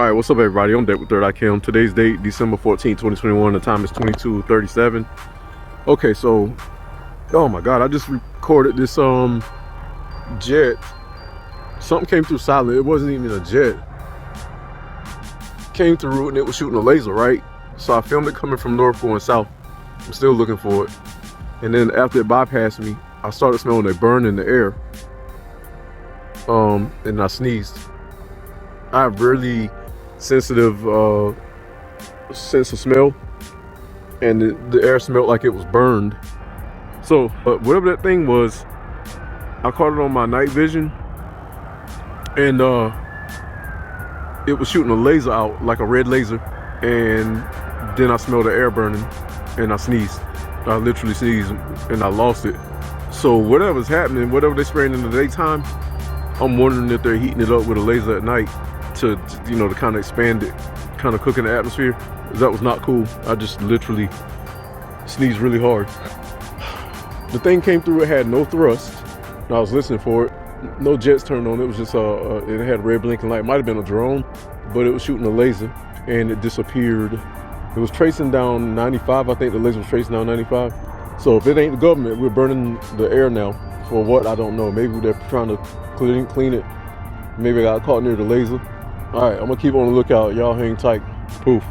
Alright, what's up everybody? I'm Deck with Third Eye Cam. Today's date, December 14, 2021. The time is 22:37. Okay, so, oh my god, I just recorded this jet. Something came through silent. It wasn't even a jet. Came through and it was shooting a laser, right? So I filmed it coming from north going south. I'm still looking for it. And then after it bypassed me, I started smelling a burn in the air. And I sneezed. I have really sensitive sense of smell, and the air smelled like it was burned. So but whatever that thing was, I caught it on my night vision, and it was shooting a laser out, like a red laser, and then I smelled the air burning and I sneezed. I literally sneezed and I lost it. So whatever's happening, whatever they're spraying in the daytime, I'm wondering if they're heating it up with a laser at night to, you know, to kind of expand it, kind of cook in the atmosphere. That was not cool. I just literally sneezed really hard. The thing came through, it had no thrust. I was listening for it. No jets turned on. It was just it had a red blinking light. It might have been a drone, but it was shooting a laser and it disappeared. It was tracing down 95. I think the laser was tracing down 95. So if it ain't the government, we're burning the air now. For what, I don't know. Maybe they're trying to clean it. Maybe I got caught near the laser. All right, I'm gonna keep on the lookout. Y'all hang tight. Poof.